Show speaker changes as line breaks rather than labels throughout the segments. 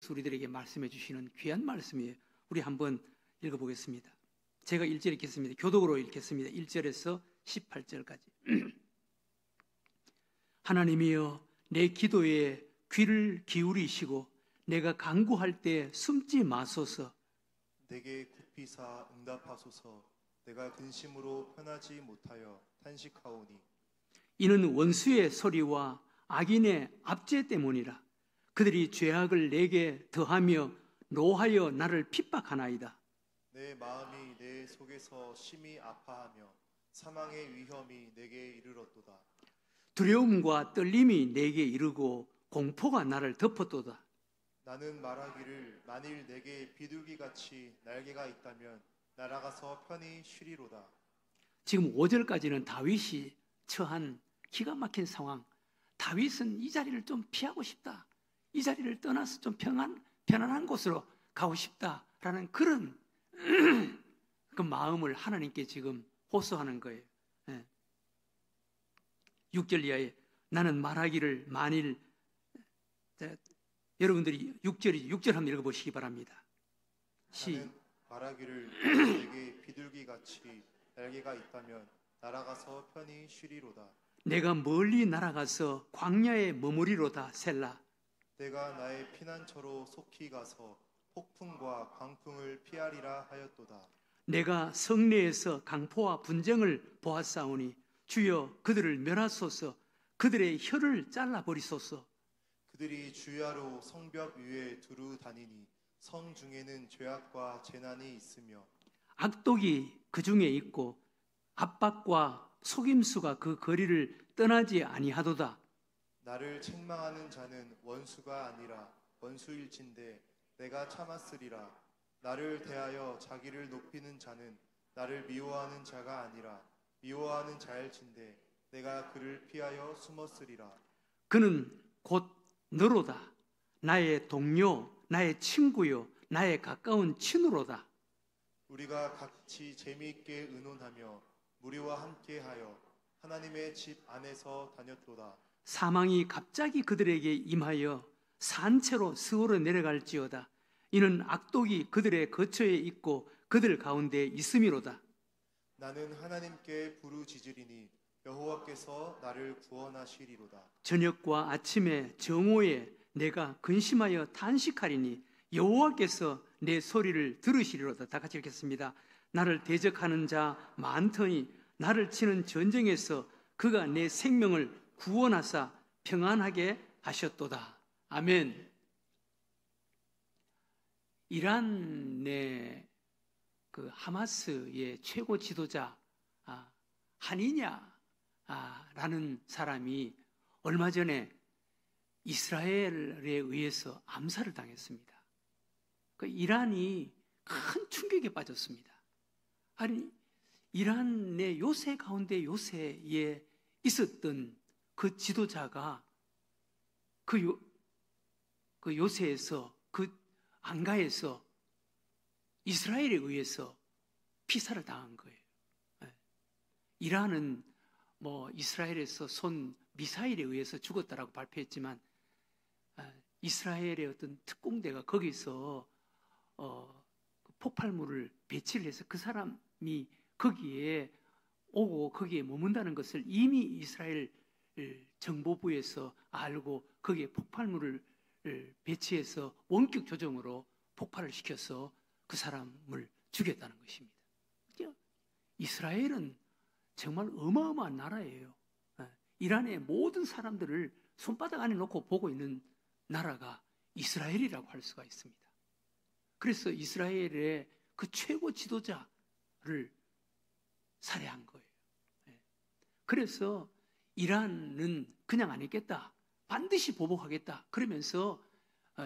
하나님께서 우리들에게 말씀해 주시는 귀한 말씀이에요. 우리 한번 읽어보겠습니다. 제가 1절 읽겠습니다. 교독으로 읽겠습니다. 1절에서 18절까지. 하나님이여, 내 기도에 귀를 기울이시고 내가 간구할 때 숨지 마소서.
내게 굽히사 응답하소서. 내가 근심으로 편하지 못하여 탄식하오니
이는 원수의 소리와 악인의 압제 때문이라. 그들이 죄악을 내게 더하며 노하여 나를 핍박하나이다.
내 마음이 내 속에서 심히 아파하며 사망의 위험이 내게 이르렀도다.
두려움과 떨림이 내게 이르고 공포가 나를 덮었도다.
나는 말하기를 만일 내게 비둘기같이 날개가 있다면 날아가서 편히 쉬리로다.
지금 5절까지는 다윗이 처한 기가 막힌 상황. 다윗은 이 자리를 좀 피하고 싶다. 이 자리를 떠나서 좀 편안한 곳으로 가고 싶다라는 그런 그 마음을 하나님께 지금 호소하는 거예요. 6절 이하에 나는 말하기를 만일, 여러분들이 6절 한번 읽어보시기 바랍니다.
나는 말하기를 내게 비둘기같이 날개가 있다면 날아가서 편히 쉬리로다.
내가 멀리 날아가서 광야에 머무리로다. 셀라.
내가 나의 피난처로 속히 가서 폭풍과 광풍을 피하리라 하였도다.
내가 성내에서 강포와 분쟁을 보았사오니 주여 그들을 멸하소서. 그들의 혀를 잘라버리소서.
그들이 주야로 성벽 위에 두루 다니니 성 중에는 죄악과 재난이 있으며
악독이 그 중에 있고 압박과 속임수가 그 거리를 떠나지 아니하도다.
나를 책망하는 자는 원수가 아니라 원수일진데 내가 참았으리라. 나를 대하여 자기를 높이는 자는 나를 미워하는 자가 아니라 미워하는 자일진데 내가 그를 피하여 숨었으리라.
그는 곧 너로다. 나의 동료, 나의 친구요, 나의 가까운 친우로다.
우리가 같이 재미있게 의논하며 무리와 함께하여 하나님의 집 안에서 다녔도다.
사망이 갑자기 그들에게 임하여 산채로 스오르 내려갈지어다. 이는 악독이 그들의 거처에 있고 그들 가운데 있음이로다.
나는 하나님께 부르짖으리니 여호와께서 나를 구원하시리로다.
저녁과 아침에 정오에 내가 근심하여 탄식하리니 여호와께서 내 소리를 들으시리로다. 다 같이 읽겠습니다. 나를 대적하는 자 많더니 나를 치는 전쟁에서 그가 내 생명을 구원하사 평안하게 하셨도다. 아멘. 이란의 그 하마스의 최고 지도자 하니냐라는 사람이 얼마 전에 이스라엘에 의해서 암살을 당했습니다. 그 이란이 큰 충격에 빠졌습니다. 아니, 이란의 요새 가운데 요새에 있었던 그 지도자가 그 요새에서 그 안가에서 이스라엘에 의해서 피살을 당한 거예요. 이란은 뭐 이스라엘에서 쏜 미사일에 의해서 죽었다라고 발표했지만 이스라엘의 어떤 특공대가 거기서 폭발물을 배치를 해서 그 사람이 거기에 오고 거기에 머문다는 것을 이미 이스라엘 정보부에서 알고 거기에 폭발물을 배치해서 원격 조정으로 폭발을 시켜서 그 사람을 죽였다는 것입니다. 이스라엘은 정말 어마어마한 나라예요. 이란의 모든 사람들을 손바닥 안에 놓고 보고 있는 나라가 이스라엘이라고 할 수가 있습니다. 그래서 이스라엘의 그 최고 지도자를 살해한 거예요. 그래서 이란은 그냥 안 있겠다. 반드시 보복하겠다. 그러면서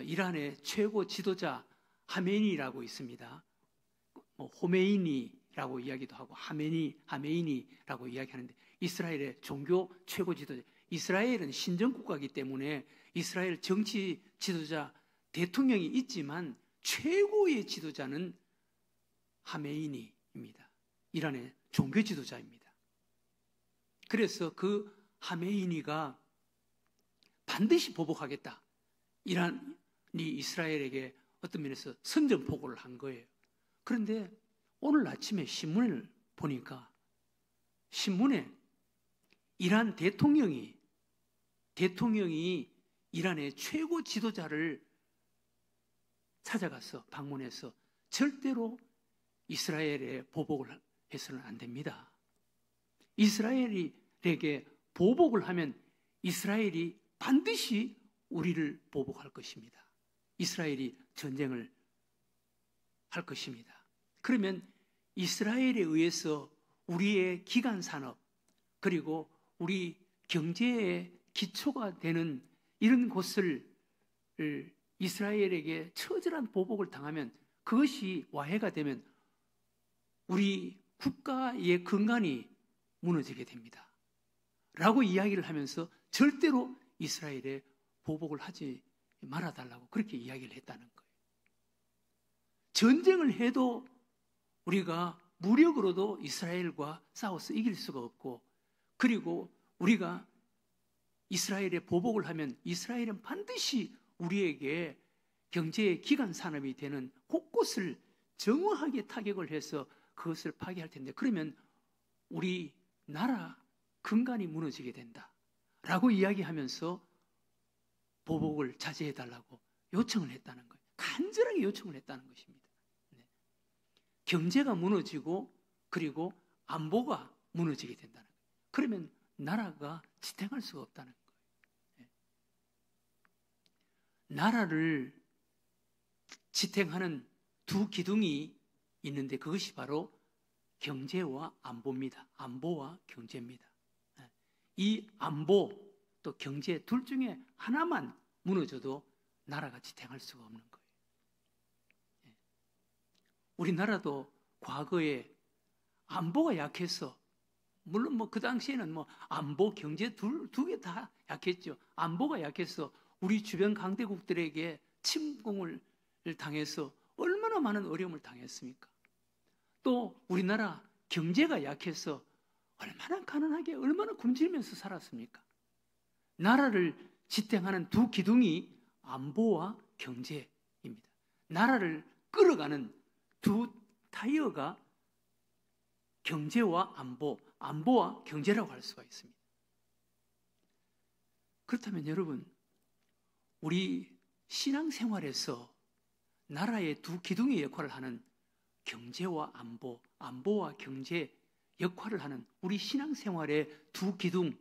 이란의 최고 지도자 하메니라고 있습니다. 뭐 호메이니라고 이야기도 하고 하메이니라고 이야기하는데 이스라엘의 종교 최고 지도자. 이스라엘은 신정국가이기 때문에 이스라엘 정치 지도자 대통령이 있지만 최고의 지도자는 하메이니입니다. 이란의 종교 지도자입니다. 그래서 그 하메이니가 반드시 보복하겠다. 이란 이스라엘에게 어떤 면에서 선전포고를 한 거예요. 그런데 오늘 아침에 신문을 보니까 신문에 이란 대통령이 이란의 최고 지도자를 찾아가서 방문해서 절대로 이스라엘에 보복을 해서는 안 됩니다. 이스라엘에게 보복을 하면 이스라엘이 반드시 우리를 보복할 것입니다. 이스라엘이 전쟁을 할 것입니다. 그러면 이스라엘에 의해서 우리의 기간 산업 그리고 우리 경제의 기초가 되는 이런 곳을 이스라엘에게 처절한 보복을 당하면 그것이 와해가 되면 우리 국가의 근간이 무너지게 됩니다. 라고 이야기를 하면서 절대로 이스라엘에 보복을 하지 말아달라고 그렇게 이야기를 했다는 거예요. 전쟁을 해도 우리가 무력으로도 이스라엘과 싸워서 이길 수가 없고, 그리고 우리가 이스라엘에 보복을 하면 이스라엘은 반드시 우리에게 경제의 기간 산업이 되는 곳곳을 정확하게 타격을 해서 그것을 파괴할 텐데, 그러면 우리 나라 근간이 무너지게 된다 라고 이야기하면서 보복을 자제해달라고 요청을 했다는 거예요. 간절하게 요청을 했다는 것입니다. 네. 경제가 무너지고 그리고 안보가 무너지게 된다는 거예요. 그러면 나라가 지탱할 수가 없다는 거예요. 네. 나라를 지탱하는 두 기둥이 있는데 그것이 바로 경제와 안보입니다. 안보와 경제입니다. 네. 이 안보 또 경제 둘 중에 하나만 무너져도 나라가 지탱할 수가 없는 거예요. 네. 우리나라도 과거에 안보가 약해서, 물론 그 당시에는 안보, 경제 두 개 다 약했죠. 안보가 약해서 우리 주변 강대국들에게 침공을 당해서 얼마나 많은 어려움을 당했습니까? 또 우리나라 경제가 약해서 얼마나 가난하게, 얼마나 굶주리면서 살았습니까? 나라를 지탱하는 두 기둥이 안보와 경제입니다. 나라를 끌어가는 두 타이어가 경제와 안보, 안보와 경제라고 할 수가 있습니다. 그렇다면 여러분, 우리 신앙생활에서 나라의 두 기둥의 역할을 하는 경제와 안보, 안보와 경제 역할을 하는 우리 신앙생활의 두 기둥,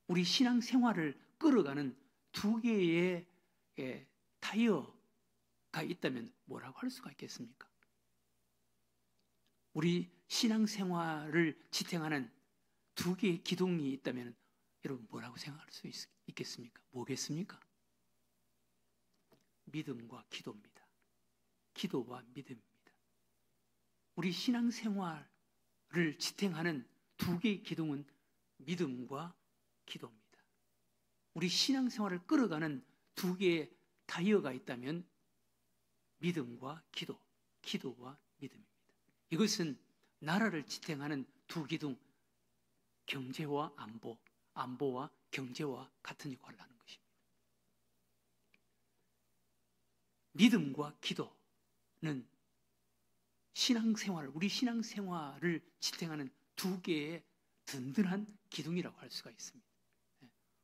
우리 신앙생활을 끌어가는 두 개의 타이어가 있다면 뭐라고 할 수가 있겠습니까? 우리 신앙생활을 지탱하는 두 개의 기둥이 있다면 여러분 뭐라고 생각할 수 있겠습니까? 뭐겠습니까? 믿음과 기도입니다. 기도와 믿음입니다. 우리 신앙생활을 지탱하는 두 개의 기둥은 믿음과 기도입니다. 우리 신앙생활을 끌어가는 두 개의 타이어가 있다면 믿음과 기도, 기도와 믿음입니다. 이것은 나라를 지탱하는 두 기둥, 경제와 안보, 안보와 경제와 같은 역할을 하는 것입니다. 믿음과 기도는 신앙생활, 우리 신앙생활을 지탱하는 두 개의 든든한 기둥이라고 할 수가 있습니다.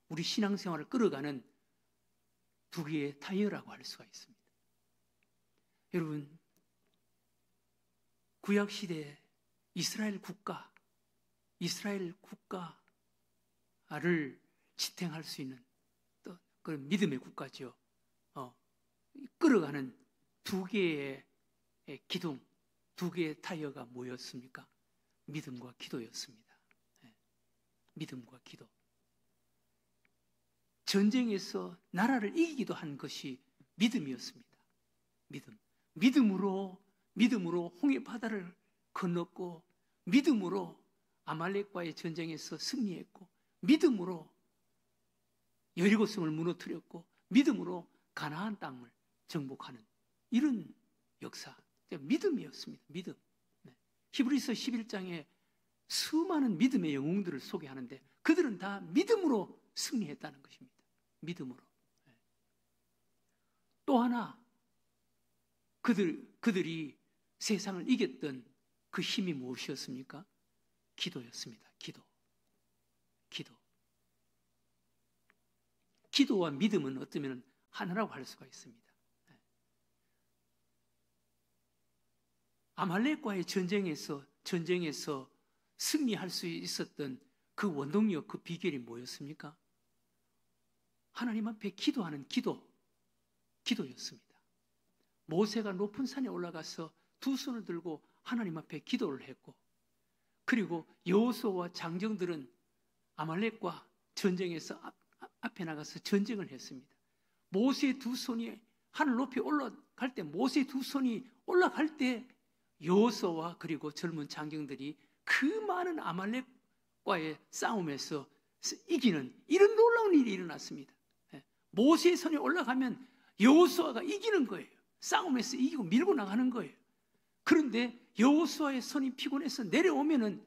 우리 신앙생활을 끌어가는 두 개의 타이어라고 할 수가 있습니다. 여러분, 구약시대 이스라엘 국가를 지탱할 수 있는 또 그런 믿음의 국가죠. 끌어가는 두 개의 기둥, 두 개의 타이어가 뭐였습니까? 믿음과 기도였습니다. 믿음과 기도. 전쟁에서 나라를 이기기도 한 것이 믿음이었습니다. 믿음으로 홍해 바다를 건넜고, 믿음으로 아말렉과의 전쟁에서 승리했고, 믿음으로 여리고성을 무너뜨렸고, 믿음으로 가나안 땅을 정복하는 이런 역사, 믿음이었습니다. 믿음. 히브리서 11장에 수많은 믿음의 영웅들을 소개하는데 그들은 다 믿음으로 승리했다는 것입니다. 믿음으로. 또 하나 그들이 세상을 이겼던 그 힘이 무엇이었습니까? 기도였습니다. 기도. 기도와 믿음은 어쩌면 하나라고 할 수가 있습니다. 아말렉과의 전쟁에서 승리할 수 있었던 그 원동력, 그 비결이 뭐였습니까? 하나님 앞에 기도하는 기도였습니다. 모세가 높은 산에 올라가서 두 손을 들고 하나님 앞에 기도를 했고, 그리고 여호수아와 장정들은 아말렉과 전쟁에서 앞에 나가서 전쟁을 했습니다. 모세의 두 손이 하늘 높이 올라갈 때, 모세의 두 손이 올라갈 때 여호수아와 그리고 젊은 장정들이 그 많은 아말렉과의 싸움에서 이기는 이런 놀라운 일이 일어났습니다. 모세의 손이 올라가면 여호수아가 이기는 거예요. 싸움에서 이기고 밀고 나가는 거예요. 그런데 여호수아의 손이 피곤해서 내려오면은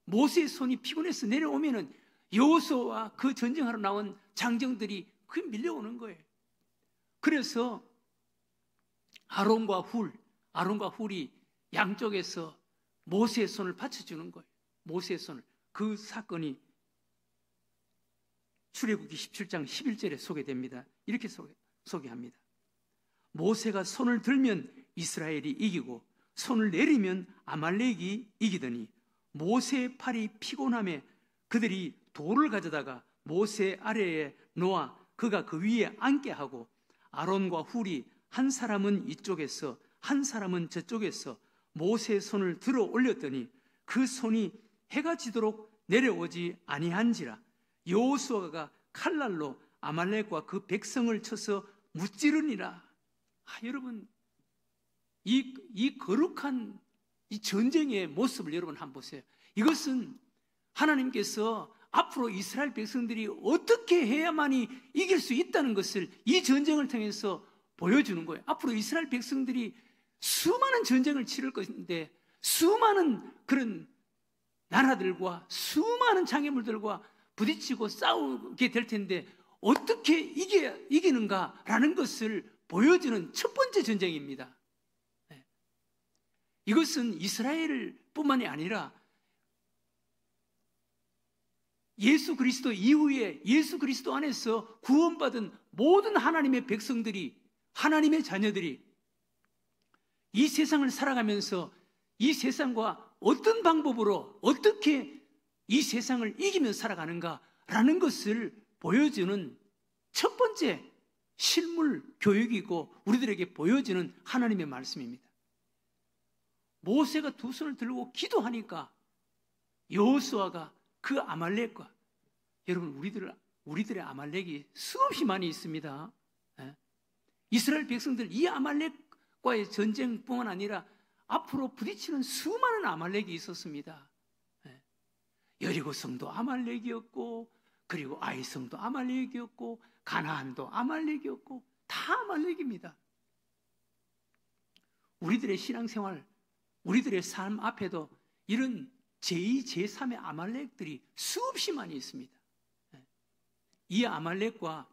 모세의 손이 피곤해서 내려오면은 여호수아와 그 전쟁하러 나온 장정들이 그 밀려오는 거예요. 그래서 아론과 훌이 양쪽에서 모세의 손을 받쳐주는 거예요. 모세의 손을. 그 사건이 출애굽기 17장 11절에 소개됩니다. 이렇게 소개합니다. 모세가 손을 들면 이스라엘이 이기고 손을 내리면 아말렉이 이기더니 모세의 팔이 피곤함에 그들이 돌을 가져다가 모세 아래에 놓아 그가 그 위에 앉게 하고 아론과 훌이 한 사람은 이쪽에서 한 사람은 저쪽에서 모세의 손을 들어 올렸더니 그 손이 해가 지도록 내려오지 아니한지라. 여호수아가 칼날로 아말렉과 그 백성을 쳐서 무찌르니라. 여러분, 이 거룩한 이 전쟁의 모습을 여러분 한번 보세요. 이것은 하나님께서 앞으로 이스라엘 백성들이 어떻게 해야만이 이길 수 있다는 것을 이 전쟁을 통해서 보여주는 거예요. 앞으로 이스라엘 백성들이 수많은 전쟁을 치를 것인데 수많은 그런 나라들과 수많은 장애물들과 부딪히고 싸우게 될 텐데 어떻게 이기는가라는 것을 보여주는 첫 번째 전쟁입니다. 이것은 이스라엘 뿐만이 아니라 예수 그리스도 이후에 예수 그리스도 안에서 구원받은 모든 하나님의 백성들이, 하나님의 자녀들이 이 세상을 살아가면서 이 세상과 어떤 방법으로 어떻게 이 세상을 이기며 살아가는가라는 것을 보여주는 첫 번째 실물 교육이고 우리들에게 보여주는 하나님의 말씀입니다. 모세가 두 손을 들고 기도하니까 여호수아가 그 아말렉과, 여러분 우리들의 아말렉이 수없이 많이 있습니다. 이스라엘 백성들 이 아말렉과의 전쟁뿐만 아니라 앞으로 부딪히는 수많은 아말렉이 있었습니다. 여리고 성도 아말렉이었고, 그리고 아이 성도 아말렉이었고, 가나안도 아말렉이었고, 다 아말렉입니다. 우리들의 신앙생활, 우리들의 삶 앞에도 이런 제2, 제3의 아말렉들이 수없이 많이 있습니다. 이 아말렉과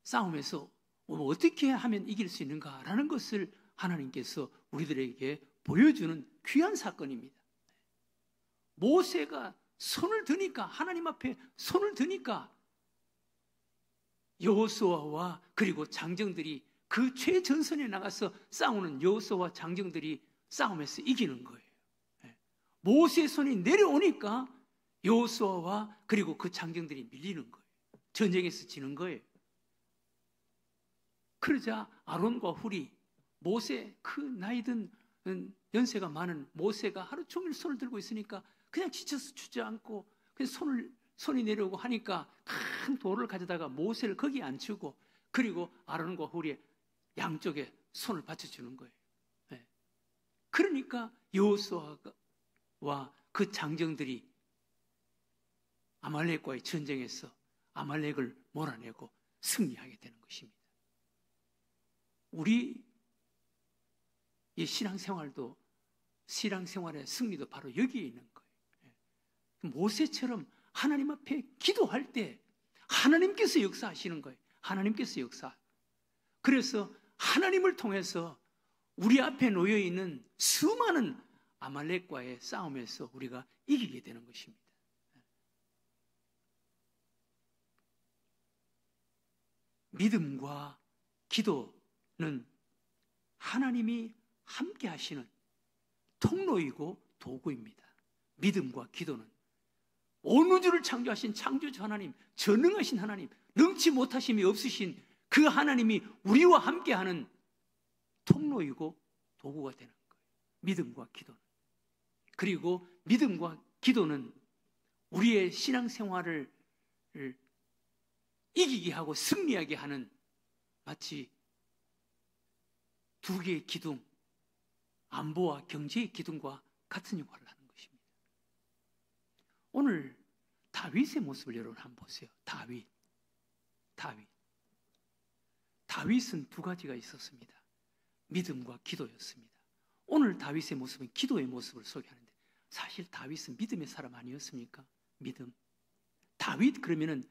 싸움에서 어떻게 하면 이길 수 있는가라는 것을 하나님께서 우리들에게 보여주는 귀한 사건입니다. 모세가 손을 드니까, 하나님 앞에 손을 드니까 여호수아와 그리고 장정들이 그 최전선에 나가서 싸우는 여호수아와 장정들이 싸움에서 이기는 거예요. 모세의 손이 내려오니까 여호수아와 그리고 그 장정들이 밀리는 거예요. 전쟁에서 지는 거예요. 그러자 아론과 훌이 모세, 그 나이든 연세가 많은 모세가 하루 종일 손을 들고 있으니까 그냥 지쳐서 주저앉고 그냥 손이 내려오고 하니까 큰 돌을 가져다가 모세를 거기에 앉히고 그리고 아론과 훌이 양쪽에 손을 받쳐주는 거예요. 그러니까 여호수아와 그 장정들이 아말렉과의 전쟁에서 아말렉을 몰아내고 승리하게 되는 것입니다. 우리의 신앙생활의 승리도 바로 여기에 있는 거예요. 모세처럼 하나님 앞에 기도할 때 하나님께서 역사하시는 거예요. 하나님께서 역사. 그래서 하나님을 통해서 우리 앞에 놓여 있는 수많은 아말렉과의 싸움에서 우리가 이기게 되는 것입니다. 믿음과 기도는 하나님이 함께 하시는 통로이고 도구입니다. 믿음과 기도는 온 우주를 창조하신 창조주 하나님, 전능하신 하나님, 능치 못하심이 없으신 그 하나님이 우리와 함께하는 통로이고 도구가 되는 거예요. 믿음과 기도는. 그리고 믿음과 기도는 우리의 신앙생활을 이기게 하고 승리하게 하는 마치 두 개의 기둥, 안보와 경제의 기둥과 같은 역할을 하는 것입니다. 오늘 다윗의 모습을 여러분 한번 보세요. 다윗은 두 가지가 있었습니다. 믿음과 기도였습니다. 오늘 다윗의 모습은 기도의 모습을 소개하는데 사실 다윗은 믿음의 사람 아니었습니까? 믿음. 다윗 그러면은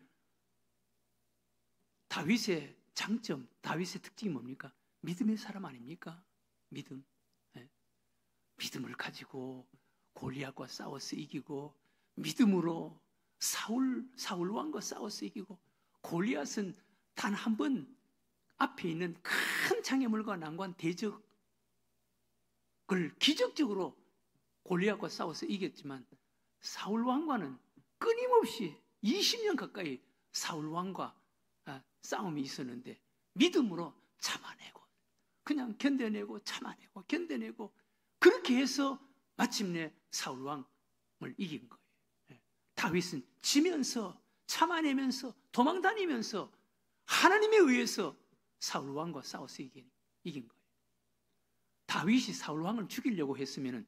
다윗의 장점, 다윗의 특징이 뭡니까? 믿음의 사람 아닙니까? 믿음. 네. 믿음을 가지고 골리앗과 싸워서 이기고, 믿음으로 사울 왕과 싸워서 이기고, 골리앗은 단 한 번 앞에 있는 큰 장애물과 난관 대적을 기적적으로 골리앗과 싸워서 이겼지만, 사울 왕과는 끊임없이 20년 가까이 사울 왕과 싸움이 있었는데 믿음으로 참아내고, 그냥 견뎌내고 참아내고 견뎌내고, 그렇게 해서 마침내 사울 왕을 이긴 거예요. 다윗은 지면서 참아내면서 도망다니면서 하나님에 의해서 사울 왕과 싸워서 이긴 거예요. 다윗이 사울 왕을 죽이려고 했으면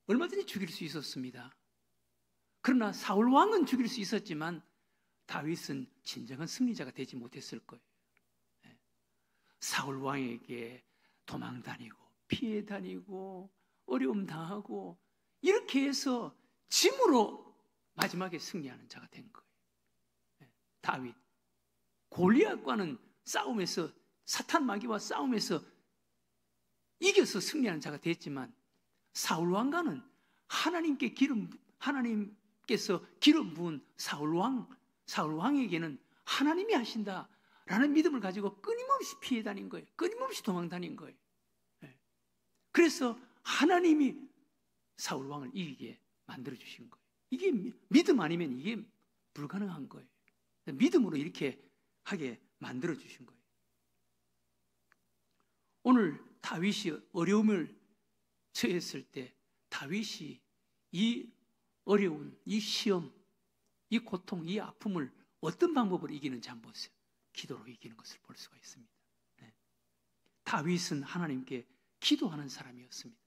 얼마든지 죽일 수 있었습니다. 그러나 사울 왕은 죽일 수 있었지만 다윗은 진정한 승리자가 되지 못했을 거예요. 사울 왕에게 도망다니고 피해 다니고 어려움 당하고 이렇게 해서 짐으로 마지막에 승리하는 자가 된 거예요. 다윗 골리앗과는 싸움에서, 사탄 마귀와 싸움에서 이겨서 승리하는 자가 됐지만, 사울 왕과는 하나님께서 기름 부은 사울 왕에게는 하나님이 하신다라는 믿음을 가지고 끊임없이 피해 다닌 거예요. 끊임없이 도망 다닌 거예요. 그래서 하나님이 사울 왕을 이기게 만들어 주신 거예요. 이게 믿음 아니면 이게 불가능한 거예요. 믿음으로 이렇게 하게 만들어 주신 거예요. 오늘 다윗이 어려움을 처했을 때 다윗이 이 어려운, 이 시험, 이 고통, 이 아픔을 어떤 방법으로 이기는지 한번 보세요. 기도로 이기는 것을 볼 수가 있습니다. 다윗은 하나님께 기도하는 사람이었습니다.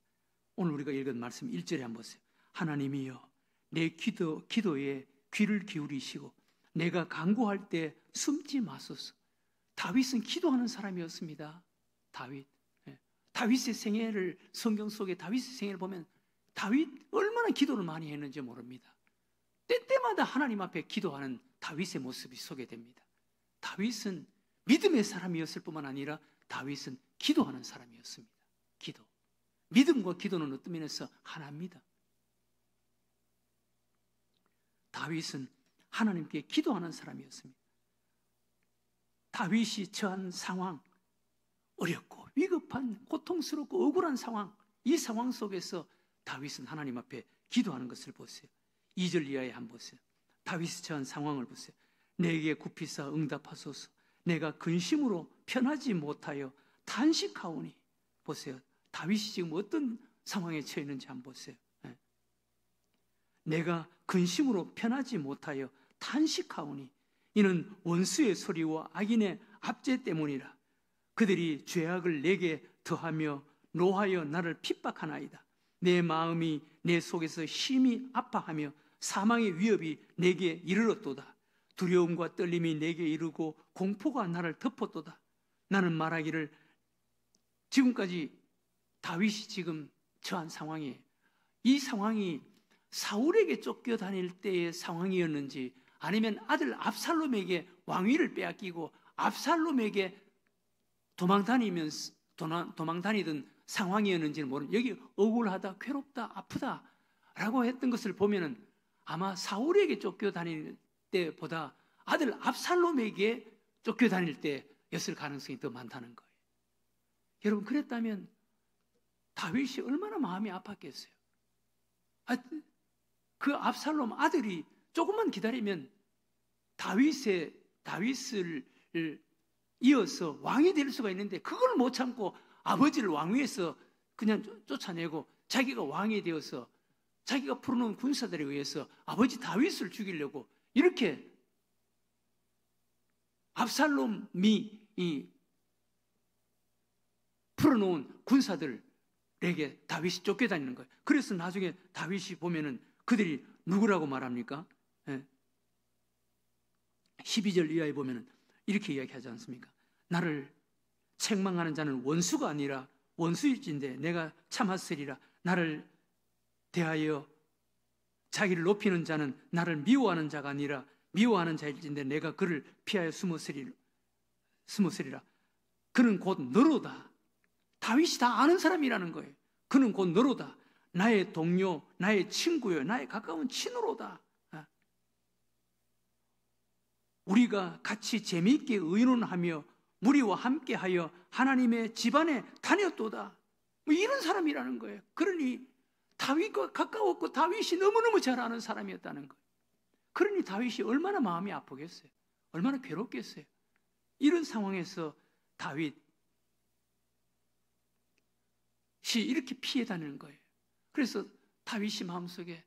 오늘 우리가 읽은 말씀 1절에 한번 보세요. 하나님이여 내 기도에 귀를 기울이시고 내가 간구할 때 숨지 마소서. 다윗은 기도하는 사람이었습니다. 다윗의 생애를, 성경 속에 다윗의 생애를 보면 다윗 얼마나 기도를 많이 했는지 모릅니다. 때때마다 하나님 앞에 기도하는 다윗의 모습이 소개됩니다. 다윗은 믿음의 사람이었을 뿐만 아니라 다윗은 기도하는 사람이었습니다. 기도. 믿음과 기도는 어떤 면에서 하나입니다. 다윗은 하나님께 기도하는 사람이었습니다. 다윗이 처한 상황, 어렵고 위급한 고통스럽고 억울한 상황, 이 상황 속에서 다윗은 하나님 앞에 기도하는 것을 보세요. 2절 이하에 한번 보세요. 다윗이 처한 상황을 보세요. 내게 굽히사 응답하소서. 내가 근심으로 편하지 못하여 탄식하오니. 보세요. 다윗이 지금 어떤 상황에 처해 있는지 한번 보세요. 내가 근심으로 편하지 못하여 탄식하오니 이는 원수의 소리와 악인의 압제 때문이라. 그들이 죄악을 내게 더하며 노하여 나를 핍박하나이다. 내 마음이 내 속에서 심히 아파하며 사망의 위협이 내게 이르렀도다. 두려움과 떨림이 내게 이르고 공포가 나를 덮었도다. 나는 말하기를, 지금까지 다윗이 지금 처한 상황이에요. 이 상황이 사울에게 쫓겨다닐 때의 상황이었는지 아니면 아들 압살롬에게 왕위를 빼앗기고 압살롬에게 도망다니던 상황이었는지는 모르는, 여기 억울하다, 괴롭다, 아프다 라고 했던 것을 보면은 아마 사울에게 쫓겨다닐 때보다 아들 압살롬에게 쫓겨다닐 때였을 가능성이 더 많다는 거예요. 여러분, 그랬다면 다윗이 얼마나 마음이 아팠겠어요. 그 압살롬 아들이 조금만 기다리면 다윗을 이어서 왕이 될 수가 있는데, 그걸 못 참고 아버지를 왕위에서 그냥 쫓아내고 자기가 왕이 되어서 자기가 풀어놓은 군사들에 의해서 아버지 다윗을 죽이려고 이렇게 압살롬이 풀어놓은 군사들에게 다윗이 쫓겨다니는 거예요. 그래서 나중에 다윗이 보면은 그들이 누구라고 말합니까? 12절 이하에 보면은 이렇게 이야기하지 않습니까? 나를 책망하는 자는 원수가 아니라 원수일진데 내가 참았으리라. 나를 대하여 자기를 높이는 자는 나를 미워하는 자가 아니라 미워하는 자일진데 내가 그를 피하여 숨었으리라. 그는 곧 너로다. 다윗이 다 아는 사람이라는 거예요. 그는 곧 너로다. 나의 동료, 나의 친구요, 나의 가까운 친으로다. 우리가 같이 재미있게 의논하며 무리와 함께하여 하나님의 집안에 다녔도다. 뭐 이런 사람이라는 거예요. 그러니 다윗과 가까웠고 다윗이 너무너무 잘 아는 사람이었다는 거예요. 그러니 다윗이 얼마나 마음이 아프겠어요. 얼마나 괴롭겠어요. 이런 상황에서 다윗이 이렇게 피해 다니는 거예요. 그래서 다윗이 마음속에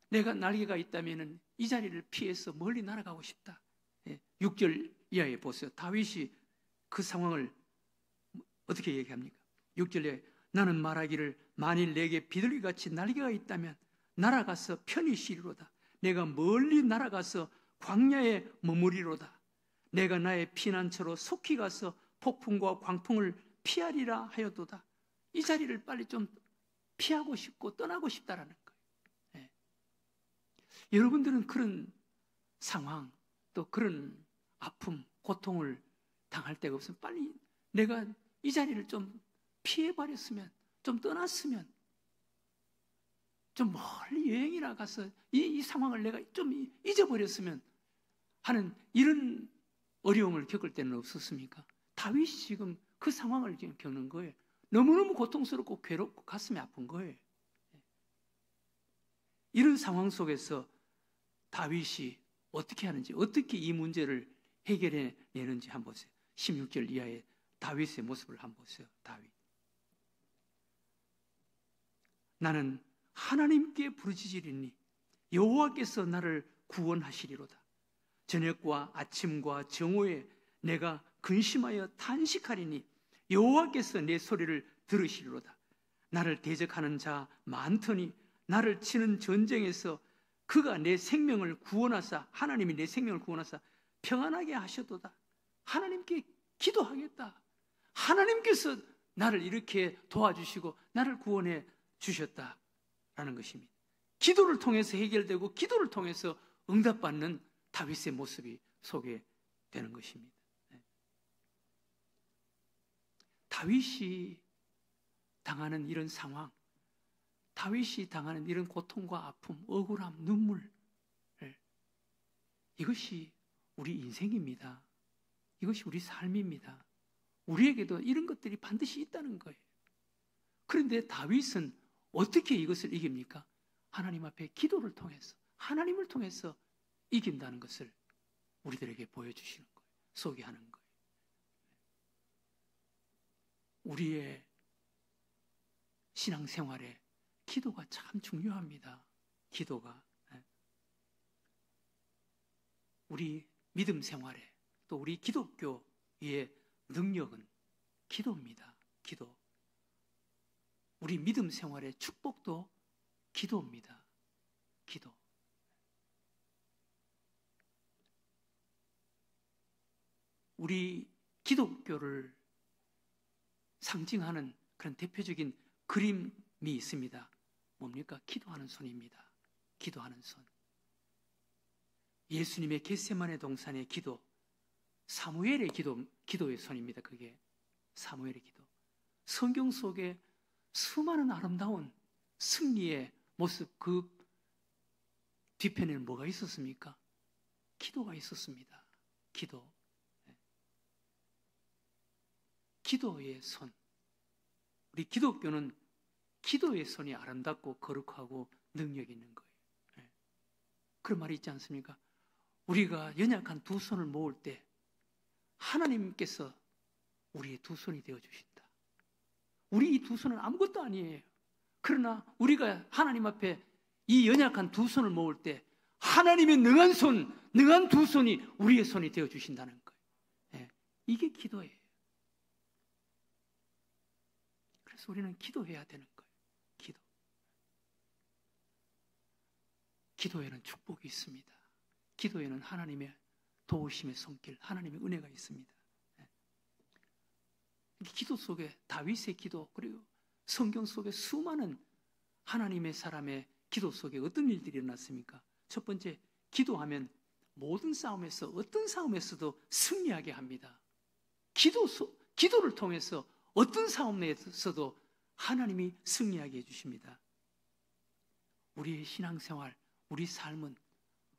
내가 날개가 있다면 이 자리를 피해서 멀리 날아가고 싶다. 6절 이하에 보세요. 다윗이 그 상황을 어떻게 얘기합니까? 6절에 나는 말하기를 만일 내게 비둘기같이 날개가 있다면 날아가서 편히 쉬리로다. 내가 멀리 날아가서 광야에 머무리로다. 내가 나의 피난처로 속히 가서 폭풍과 광풍을 피하리라 하여도다. 이 자리를 빨리 좀 피하고 싶고 떠나고 싶다라는 거예요. 여러분들은 그런 상황, 또 그런 아픔, 고통을 당할 데가 없으면 빨리 내가 이 자리를 좀 피해버렸으면, 좀 떠났으면, 좀 멀리 여행이나 가서 이 상황을 내가 좀 잊어버렸으면 하는 이런 어려움을 겪을 때는 없었습니까? 다윗이 지금 그 상황을 지금 겪는 거예요. 너무너무 고통스럽고 괴롭고 가슴이 아픈 거예요. 이런 상황 속에서 다윗이 어떻게 하는지, 어떻게 이 문제를 해결해내는지 한번 보세요. 16절 이하의 다윗의 모습을 한번 보세요. 다윗. 나는 하나님께 부르짖으리니 여호와께서 나를 구원하시리로다. 저녁과 아침과 정오에 내가 근심하여 탄식하리니 여호와께서 내 소리를 들으시리로다. 나를 대적하는 자 많더니 나를 치는 전쟁에서 그가 내 생명을 구원하사, 하나님이 내 생명을 구원하사 평안하게 하셔도다. 하나님께 기도하겠다. 하나님께서 나를 이렇게 도와주시고 나를 구원해 주셨다라는 것입니다. 기도를 통해서 해결되고 기도를 통해서 응답받는 다윗의 모습이 소개되는 것입니다. 다윗이 당하는 이런 상황, 다윗이 당하는 이런 고통과 아픔, 억울함, 눈물, 이것이 우리 인생입니다. 이것이 우리 삶입니다. 우리에게도 이런 것들이 반드시 있다는 거예요. 그런데 다윗은 어떻게 이것을 이깁니까? 하나님 앞에 기도를 통해서, 하나님을 통해서 이긴다는 것을 우리들에게 보여주시는 거예요. 소개하는 거예요. 우리의 신앙생활에 기도가 참 중요합니다. 기도가. 우리 믿음 생활에, 또 우리 기독교의 능력은 기도입니다. 기도. 우리 믿음 생활의 축복도 기도입니다. 기도. 우리 기독교를 상징하는 그런 대표적인 그림이 있습니다. 뭡니까? 기도하는 손입니다. 기도하는 손. 예수님의 겟세마네 동산의 기도, 사무엘의 기도의 손입니다. 그게 사무엘의 기도. 성경 속에 수많은 아름다운 승리의 모습, 그 뒤편에는 뭐가 있었습니까? 기도가 있었습니다. 기도. 기도의 손. 우리 기독교는 기도의 손이 아름답고 거룩하고 능력 있는 거예요. 그런 말이 있지 않습니까? 우리가 연약한 두 손을 모을 때 하나님께서 우리의 두 손이 되어주신다. 우리 이 두 손은 아무것도 아니에요. 그러나 우리가 하나님 앞에 이 연약한 두 손을 모을 때 하나님의 능한 손, 능한 두 손이 우리의 손이 되어주신다는 거예요. 이게 기도예요. 그래서 우리는 기도해야 되는 거예요. 기도. 기도에는 축복이 있습니다. 기도에는 하나님의 도우심의 손길, 하나님의 은혜가 있습니다. 기도 속에 다윗의 기도, 그리고 성경 속에 수많은 하나님의 사람의 기도 속에 어떤 일들이 일어났습니까? 첫 번째, 기도하면 모든 싸움에서, 어떤 싸움에서도 승리하게 합니다. 기도를 통해서 어떤 싸움에서도 하나님이 승리하게 해주십니다. 우리의 신앙생활, 우리 삶은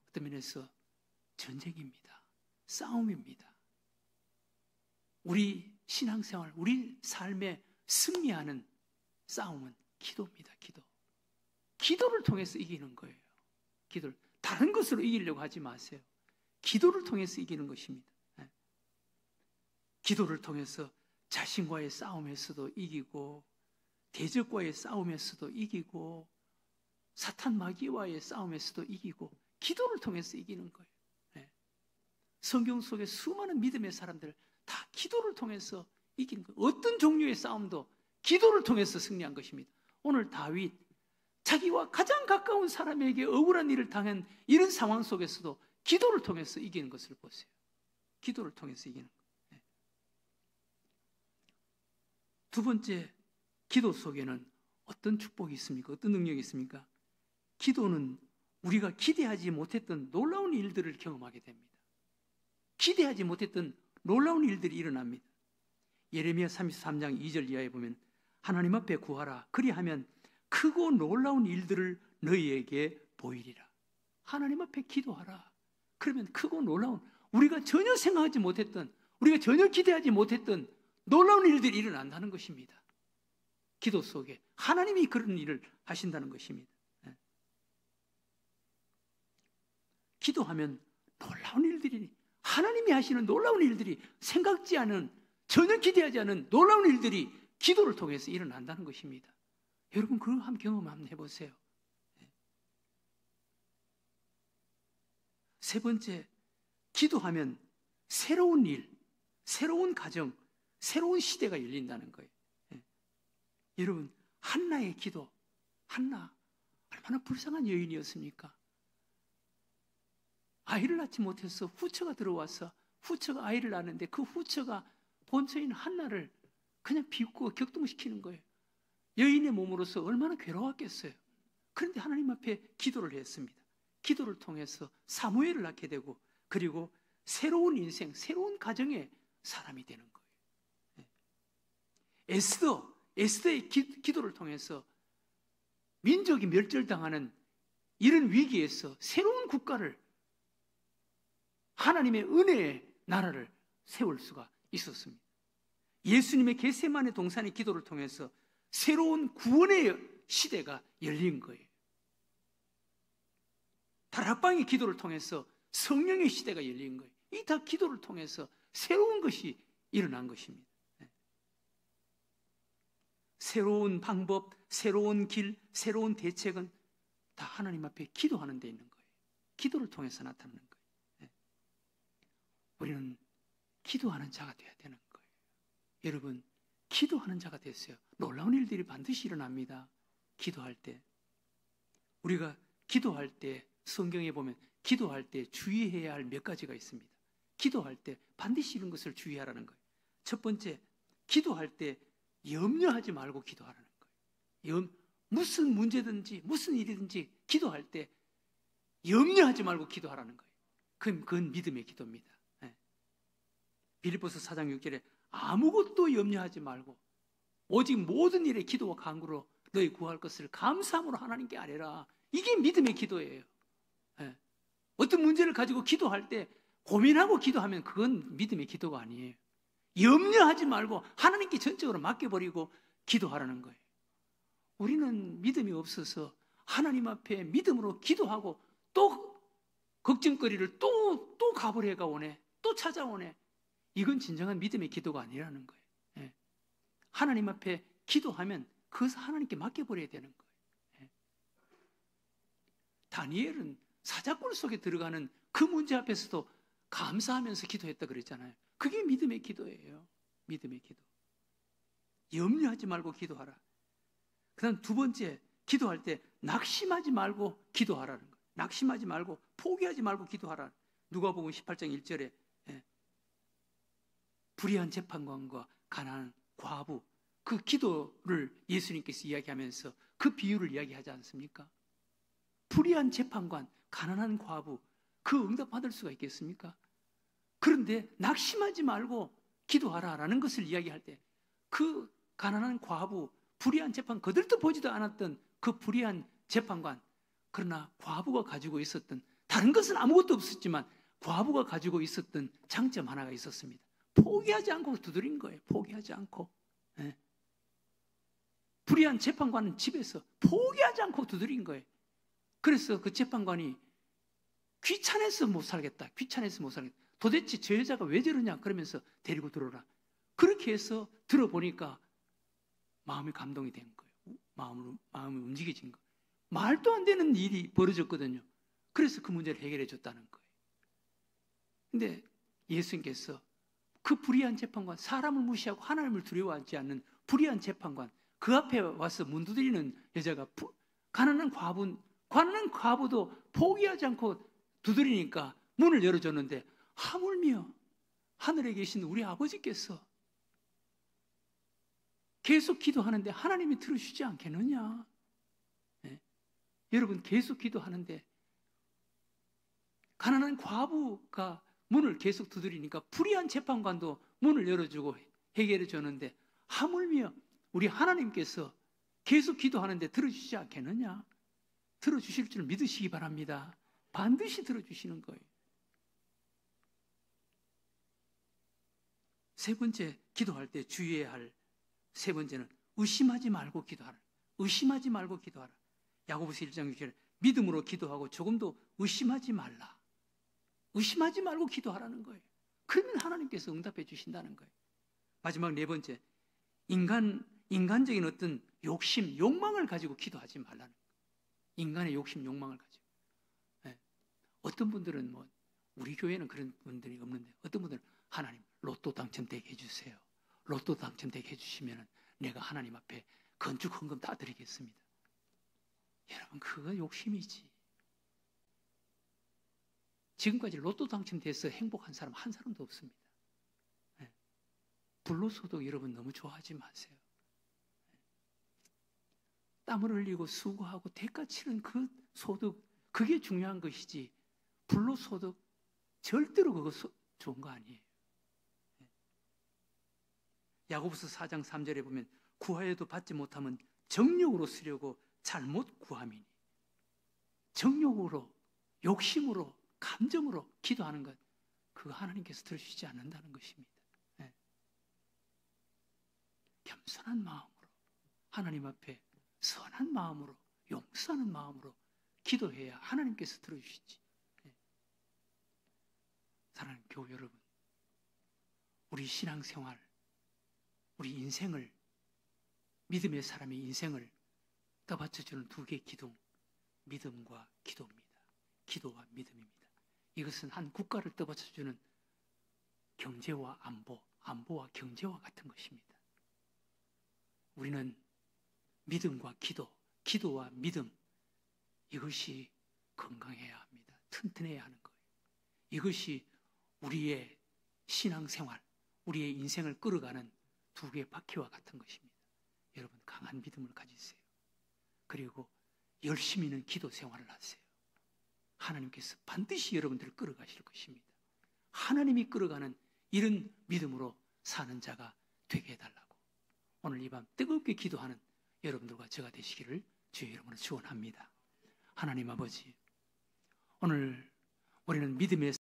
어떤 면에서 전쟁입니다. 싸움입니다. 우리 신앙생활, 우리 삶에 승리하는 싸움은 기도입니다. 기도. 기도를 통해서 이기는 거예요. 기도를. 다른 것으로 이기려고 하지 마세요. 기도를 통해서 이기는 것입니다. 기도를 통해서 자신과의 싸움에서도 이기고, 대적과의 싸움에서도 이기고, 사탄 마귀와의 싸움에서도 이기고, 기도를 통해서 이기는 거예요. 성경 속에 수많은 믿음의 사람들 다 기도를 통해서 이기는 거예요. 어떤 종류의 싸움도 기도를 통해서 승리한 것입니다. 오늘 다윗, 자기와 가장 가까운 사람에게 억울한 일을 당한 이런 상황 속에서도 기도를 통해서 이기는 것을 보세요. 기도를 통해서 이기는 거예요. 두 번째, 기도 속에는 어떤 축복이 있습니까? 어떤 능력이 있습니까? 기도는 우리가 기대하지 못했던 놀라운 일들을 경험하게 됩니다. 기대하지 못했던 놀라운 일들이 일어납니다. 예레미야 33장 2절 이하에 보면 하나님 앞에 구하라. 그리하면 크고 놀라운 일들을 너희에게 보이리라. 하나님 앞에 기도하라. 그러면 크고 놀라운, 우리가 전혀 생각하지 못했던, 우리가 전혀 기대하지 못했던 놀라운 일들이 일어난다는 것입니다. 기도 속에 하나님이 그런 일을 하신다는 것입니다. 기도하면 놀라운 일들이, 하나님이 하시는 놀라운 일들이, 생각지 않은, 전혀 기대하지 않은 놀라운 일들이 기도를 통해서 일어난다는 것입니다. 여러분 그거 한번 경험 한번 해보세요. 세 번째, 기도하면 새로운 일, 새로운 가정, 새로운 시대가 열린다는 거예요. 여러분, 한나의 기도, 한나 얼마나 불쌍한 여인이었습니까? 아이를 낳지 못해서 후처가 들어와서 후처가 아이를 낳는데 그 후처가 본처인 한나를 그냥 비웃고 격동시키는 거예요. 여인의 몸으로서 얼마나 괴로웠겠어요. 그런데 하나님 앞에 기도를 했습니다. 기도를 통해서 사무엘을 낳게 되고, 그리고 새로운 인생, 새로운 가정의 사람이 되는 거예요. 에스더의 기도를 통해서 민족이 멸절당하는 이런 위기에서 새로운 국가를, 하나님의 은혜의 나라를 세울 수가 있었습니다. 예수님의 겟세마네 동산의 기도를 통해서 새로운 구원의 시대가 열린 거예요. 다락방의 기도를 통해서 성령의 시대가 열린 거예요. 이 다 기도를 통해서 새로운 것이 일어난 것입니다. 새로운 방법, 새로운 길, 새로운 대책은 다 하나님 앞에 기도하는 데 있는 거예요. 기도를 통해서 나타나는 거예요. 우리는 기도하는 자가 되어야 되는 거예요. 여러분, 기도하는 자가 됐어요. 놀라운 일들이 반드시 일어납니다. 기도할 때. 우리가 기도할 때 성경에 보면 기도할 때 주의해야 할 몇 가지가 있습니다. 기도할 때 반드시 이런 것을 주의하라는 거예요. 첫 번째, 기도할 때 염려하지 말고 기도하라는 거예요. 무슨 문제든지 무슨 일이든지 기도할 때 염려하지 말고 기도하라는 거예요. 그건 믿음의 기도입니다. 예. 빌립보서 4장 6절에 아무것도 염려하지 말고 오직 모든 일에 기도와 간구로 너희 구할 것을 감사함으로 하나님께 아뢰라. 이게 믿음의 기도예요. 예. 어떤 문제를 가지고 기도할 때 고민하고 기도하면 그건 믿음의 기도가 아니에요. 염려하지 말고 하나님께 전적으로 맡겨버리고 기도하라는 거예요. 우리는 믿음이 없어서 하나님 앞에 믿음으로 기도하고 또 걱정거리를 또 가버려가 오네. 또 찾아오네. 이건 진정한 믿음의 기도가 아니라는 거예요. 예. 하나님 앞에 기도하면 그것을 하나님께 맡겨버려야 되는 거예요. 예. 다니엘은 사자굴 속에 들어가는 그 문제 앞에서도 감사하면서 기도했다 그랬잖아요. 그게 믿음의 기도예요. 믿음의 기도. 염려하지 말고 기도하라. 그 다음 두 번째, 기도할 때 낙심하지 말고 기도하라는 거예요. 낙심하지 말고 포기하지 말고 기도하라. 누가복음 18장 1절에 불의한 재판관과 가난한 과부, 그 기도를 예수님께서 이야기하면서 그 비유를 이야기하지 않습니까? 불의한 재판관, 가난한 과부, 그 응답 받을 수가 있겠습니까? 그런데 낙심하지 말고 기도하라라는 것을 이야기할 때 그 가난한 과부, 불의한 재판, 그들도 보지도 않았던 그 불의한 재판관, 그러나 과부가 가지고 있었던, 다른 것은 아무것도 없었지만 과부가 가지고 있었던 장점 하나가 있었습니다. 포기하지 않고 두드린 거예요. 포기하지 않고. 예. 불의한 재판관은 집에서 포기하지 않고 두드린 거예요. 그래서 그 재판관이 귀찮아서 못 살겠다. 귀찮아서 못 살겠다. 도대체 저 여자가 왜 저러냐 그러면서 데리고 들어오라. 그렇게 해서 들어보니까 마음이 감동이 된 거예요. 마음이 움직여진 거예요. 말도 안 되는 일이 벌어졌거든요. 그래서 그 문제를 해결해 줬다는 거예요. 근데 예수님께서 그 불의한 재판관, 사람을 무시하고 하나님을 두려워하지 않는 불의한 재판관, 그 앞에 와서 문 두드리는 여자가 가난한 과부도 포기하지 않고 두드리니까 문을 열어줬는데, 하물며 하늘에 계신 우리 아버지께서 계속 기도하는데 하나님이 들어주지 않겠느냐? 네. 여러분, 계속 기도하는데 가난한 과부가 문을 계속 두드리니까 불의한 재판관도 문을 열어주고 해결해 줬는데, 하물며 우리 하나님께서 계속 기도하는데 들어주지 않겠느냐? 들어주실 줄 믿으시기 바랍니다. 반드시 들어주시는 거예요. 세 번째, 기도할 때 주의해야 할 세 번째는 의심하지 말고 기도하라. 의심하지 말고 기도하라. 야고보서 1장 6절에 믿음으로 기도하고 조금도 의심하지 말라. 의심하지 말고 기도하라는 거예요. 그러면 하나님께서 응답해 주신다는 거예요. 마지막 네 번째, 인간적인 어떤 욕심, 욕망을 가지고 기도하지 말라는 거예요. 인간의 욕심, 욕망을 가지고. 네. 어떤 분들은 우리 교회는 그런 분들이 없는데, 어떤 분들은 하나님 로또 당첨되게 해주세요. 로또 당첨되게 해주시면 내가 하나님 앞에 건축 헌금 다 드리겠습니다. 여러분, 그거 욕심이지. 지금까지 로또 당첨돼서 행복한 사람 한 사람도 없습니다. 네. 불로소득 여러분 너무 좋아하지 마세요. 네. 땀을 흘리고 수고하고 대가 치른 그 소득, 그게 중요한 것이지 불로소득 절대로 그거 좋은 거 아니에요. 네. 야고보서 4장 3절에 보면 구하여도 받지 못하면 정욕으로 쓰려고 잘못 구함이니, 정욕으로, 욕심으로, 감정으로 기도하는 것, 그거 하나님께서 들으시지 않는다는 것입니다. 네. 겸손한 마음으로, 하나님 앞에 선한 마음으로, 용서하는 마음으로 기도해야 하나님께서 들어주시지. 네. 사랑하는 교우 여러분, 우리 신앙생활, 우리 인생을, 믿음의 사람의 인생을 떠받쳐주는 두 개의 기둥, 믿음과 기도입니다. 기도와 믿음입니다. 이것은 한 국가를 떠받쳐주는 경제와 안보, 안보와 경제와 같은 것입니다. 우리는 믿음과 기도, 기도와 믿음, 이것이 건강해야 합니다. 튼튼해야 하는 거예요. 이것이 우리의 신앙생활, 우리의 인생을 끌어가는 두 개의 바퀴와 같은 것입니다. 여러분, 강한 믿음을 가지세요. 그리고 열심히는 기도 생활을 하세요. 하나님께서 반드시 여러분들을 끌어가실 것입니다. 하나님이 끌어가는 이런 믿음으로 사는 자가 되게 해달라고 오늘 이 밤 뜨겁게 기도하는 여러분들과 제가 되시기를 주의 이름으로 축원합니다. 하나님 아버지, 오늘 우리는 믿음의